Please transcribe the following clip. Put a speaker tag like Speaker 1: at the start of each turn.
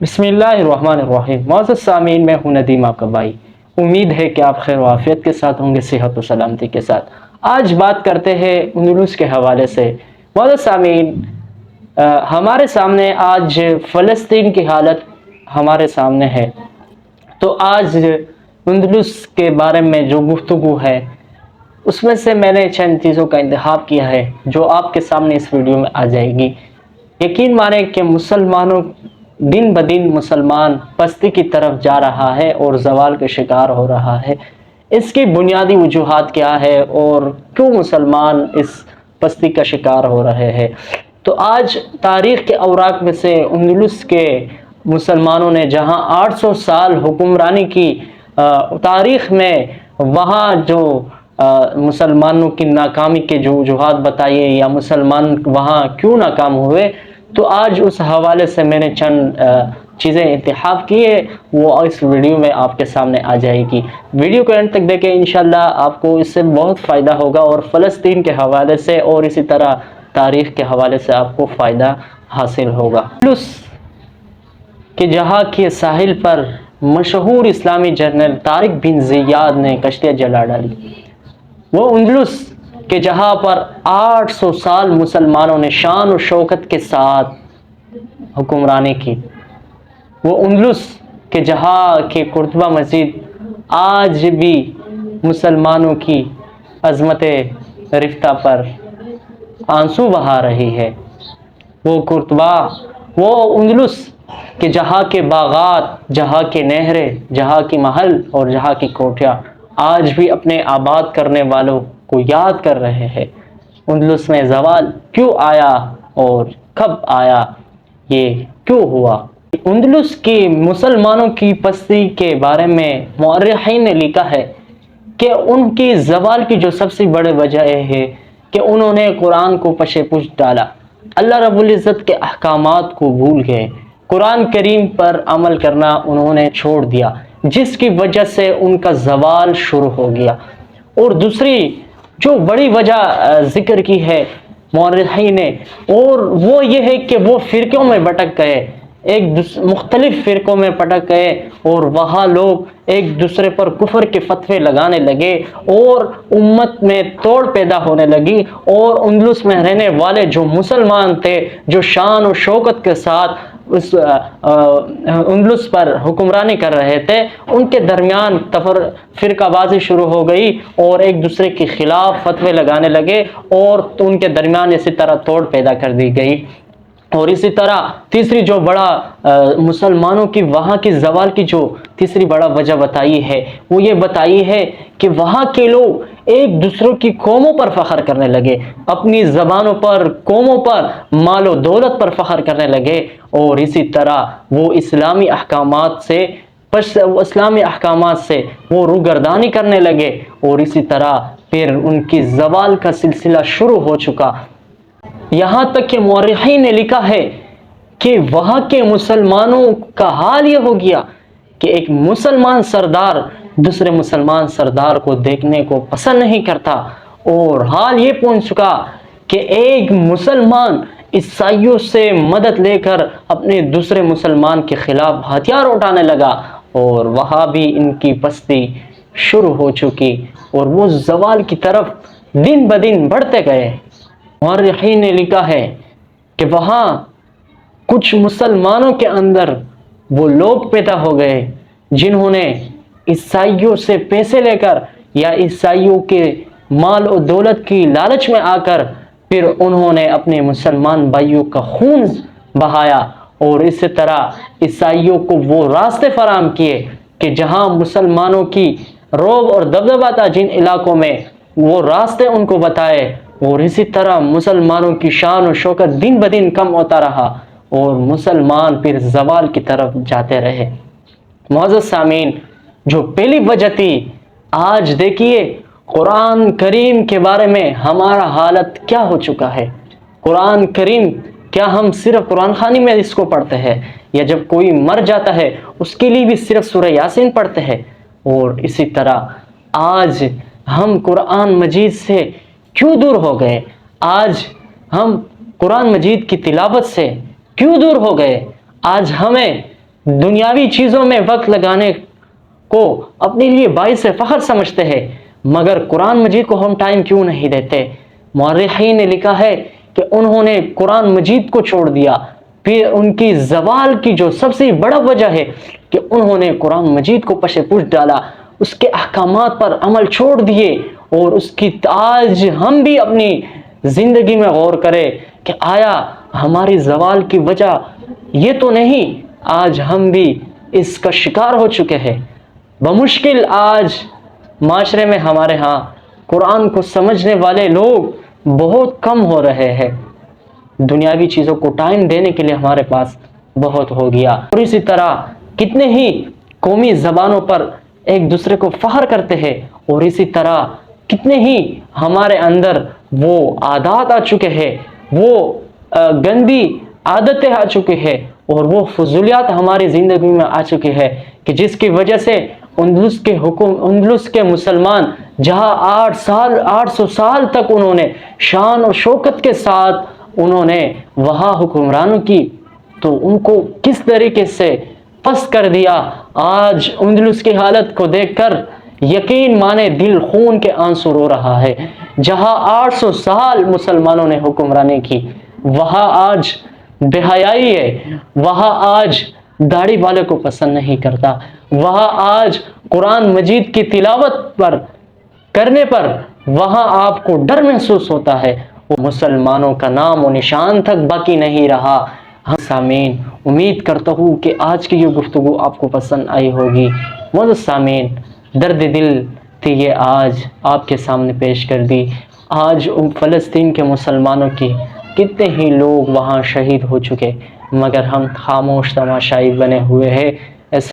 Speaker 1: بسم اللہ الرحمن الرحیم۔ معزز سامعین، میں ہوں ندیم آپ کا بھائی۔ امید ہے کہ آپ خیر و عافیت کے ساتھ ہوں گے، صحت و سلامتی کے ساتھ۔ آج بات کرتے ہیں اندلس کے حوالے سے۔ معزز سامعین، ہمارے سامنے آج فلسطین کی حالت ہمارے سامنے ہے، تو آج اندلس کے بارے میں جو گفتگو ہے اس میں سے میں نے چند چیزوں کا انتخاب کیا ہے جو آپ کے سامنے اس ویڈیو میں آ جائے گی۔ یقین مانیں کہ مسلمانوں دن بدن مسلمان پستی کی طرف جا رہا ہے اور زوال کا شکار ہو رہا ہے۔ اس کی بنیادی وجوہات کیا ہے اور کیوں مسلمان اس پستی کا شکار ہو رہے ہیں؟ تو آج تاریخ کے اوراق میں سے اندلس کے مسلمانوں نے جہاں 800 سال حکمرانی کی تاریخ میں وہاں جو مسلمانوں کی ناکامی کے جو وجوہات بتائیے یا مسلمان وہاں کیوں ناکام ہوئے، تو آج اس حوالے سے میں نے چند چیزیں انتخاب کی ہے، وہ اس ویڈیو میں آپ کے سامنے آ جائے گی۔ ویڈیو کو اینڈ تک دیکھیں، انشاءاللہ آپ کو اس سے بہت فائدہ ہوگا اور فلسطین کے حوالے سے اور اسی طرح تاریخ کے حوالے سے آپ کو فائدہ حاصل ہوگا۔ اندلس کہ جہاں کے ساحل پر مشہور اسلامی جنرل طارق بن زیاد نے کشتیاں جلا ڈالی، وہ اندلس کہ جہاں پر 800 سال مسلمانوں نے شان و شوکت کے ساتھ حکمرانی کی، وہ اندلس کہ جہاں کے قرطبہ مسجد آج بھی مسلمانوں کی عظمت رفتہ پر آنسو بہا رہی ہے، وہ قرطبہ، وہ اندلس کہ جہاں کے باغات، جہاں کے نہریں، جہاں کی محل اور جہاں کی کوٹھیاں آج بھی اپنے آباد کرنے والوں کو یاد کر رہے ہیں۔ اندلس میں زوال کیوں آیا اور کب آیا، یہ کیوں ہوا؟ اندلس کی مسلمانوں کی پستی کے بارے میں مورخین نے لکھا ہے کہ ان کی زوال کی جو سب سے بڑی وجہ ہے کہ انہوں نے قرآن کو پشے پش ڈالا، اللہ رب العزت کے احکامات کو بھول گئے، قرآن کریم پر عمل کرنا انہوں نے چھوڑ دیا، جس کی وجہ سے ان کا زوال شروع ہو گیا۔ اور دوسری جو بڑی وجہ ذکر کی ہے مورخین نے، اور وہ یہ ہے کہ وہ فرقوں میں بٹک گئے، مختلف فرقوں میں پٹک گئے اور وہاں لوگ ایک دوسرے پر کفر کے فتوے لگانے لگے اور امت میں توڑ پیدا ہونے لگی، اور اندلس میں رہنے والے جو مسلمان تھے، جو شان و شوکت کے ساتھ اس اندلس پر حکمرانی کر رہے تھے، ان کے درمیان فرقہ بازی شروع ہو گئی اور ایک دوسرے کے خلاف فتوے لگانے لگے اور ان کے درمیان اسی طرح توڑ پیدا کر دی گئی۔ اور اسی طرح تیسری جو بڑا مسلمانوں کی وہاں کی زوال کی جو تیسری بڑا وجہ بتائی ہے، وہ یہ بتائی ہے کہ وہاں کے لوگ ایک دوسروں کی قوموں پر فخر کرنے لگے، اپنی زبانوں پر، قوموں پر، مال و دولت پر فخر کرنے لگے، اور اسی طرح وہ اسلامی احکامات سے وہ روگردانی کرنے لگے، اور اسی طرح پھر ان کی زوال کا سلسلہ شروع ہو چکا۔ یہاں تک کہ مورخین نے لکھا ہے کہ وہاں کے مسلمانوں کا حال یہ ہو گیا کہ ایک مسلمان سردار دوسرے مسلمان سردار کو دیکھنے کو پسند نہیں کرتا، اور حال یہ پہنچ چکا کہ ایک مسلمان عیسائیوں سے مدد لے کر اپنے دوسرے مسلمان کے خلاف ہتھیار اٹھانے لگا، اور وہاں بھی ان کی پستی شروع ہو چکی اور وہ زوال کی طرف دن بدن بڑھتے گئے۔ مورخین نے لکھا ہے کہ وہاں کچھ مسلمانوں کے اندر وہ لوگ پیدا ہو گئے جنہوں نے عیسائیوں سے پیسے لے کر یا عیسائیوں کے مال و دولت کی لالچ میں آ کر پھر انہوں نے اپنے مسلمان بھائیوں کا خون بہایا، اور اسی طرح عیسائیوں کو وہ راستے فراہم کیے کہ جہاں مسلمانوں کی رعب اور دبدبہ تھا جن علاقوں میں، وہ راستے ان کو بتائے، اور اسی طرح مسلمانوں کی شان و شوکت دن بدن کم ہوتا رہا اور مسلمان پھر زوال کی طرف جاتے رہے۔ معزز سامعین، جو پہلی وجہ تھی، آج دیکھیے قرآن کریم کے بارے میں ہمارا حالت کیا ہو چکا ہے۔ قرآن کریم کیا ہم صرف قرآن خوانی میں اس کو پڑھتے ہیں، یا جب کوئی مر جاتا ہے اس کے لیے بھی صرف سورہ یاسین پڑھتے ہیں؟ اور اسی طرح آج ہم قرآن مجید سے کیوں دور ہو گئے؟ آج ہم قرآن مجید کی تلاوت سے کیوں دور ہو گئے؟ آج ہمیں دنیاوی چیزوں میں وقت لگانے کو اپنے لیے باعث فخر سمجھتے ہیں، مگر قرآن مجید کو ہم ٹائم کیوں نہیں دیتے؟ مورخین نے لکھا ہے کہ انہوں نے قرآن مجید کو چھوڑ دیا، پھر ان کی زوال کی جو سب سے بڑا وجہ ہے کہ انہوں نے قرآن مجید کو پش پوش ڈالا، اس کے احکامات پر عمل چھوڑ دیے، اور اس کی آج ہم بھی اپنی زندگی میں غور کریں کہ آیا ہماری زوال کی وجہ یہ تو نہیں آج ہم بھی اس کا شکار ہو چکے ہیں؟ بمشکل آج معاشرے میں ہمارے ہاں قرآن کو سمجھنے والے لوگ بہت کم ہو رہے ہیں، دنیاوی چیزوں کو ٹائم دینے کے لیے ہمارے پاس بہت ہو گیا۔ اور اسی طرح کتنے ہی قومی زبانوں پر ایک دوسرے کو فخر کرتے ہیں، اور اسی طرح کتنے ہی ہمارے اندر وہ عادات آ چکے ہیں، وہ گندی عادتیں آ چکی ہیں، اور وہ فضولیات ہماری زندگی میں آ چکی ہے کہ جس کی وجہ سے اندلس کے مسلمان جہاں 800 سال تک انہوں نے شان و شوکت کے ساتھ انہوں نے وہاں حکمرانوں کی، تو ان کو کس طریقے سے پست کر دیا۔ آج اندلس کی حالت کو دیکھ کر یقین مانے دل خون کے آنسو رو رہا ہے۔ جہاں 800 سال مسلمانوں نے حکمرانی کی، وہاں آج بے حیائی ہے، وہاں آج داڑھی والے کو پسند نہیں کرتا، وہاں آج قرآن مجید کی تلاوت کرنے پر وہاں آپ کو ڈر محسوس ہوتا ہے، وہ مسلمانوں کا نام و نشان تک باقی نہیں رہا۔ ہم سامعین امید کرتا ہوں کہ آج کی یہ گفتگو آپ کو پسند آئی ہوگی۔ معزز سامعین، درد دل تھی یہ آج آپ کے سامنے پیش کر دی۔ آج فلسطین کے مسلمانوں کی کتنے ہی لوگ وہاں شہید ہو چکے، مگر ہم خاموش تماشائی بنے ہوئے ہیں۔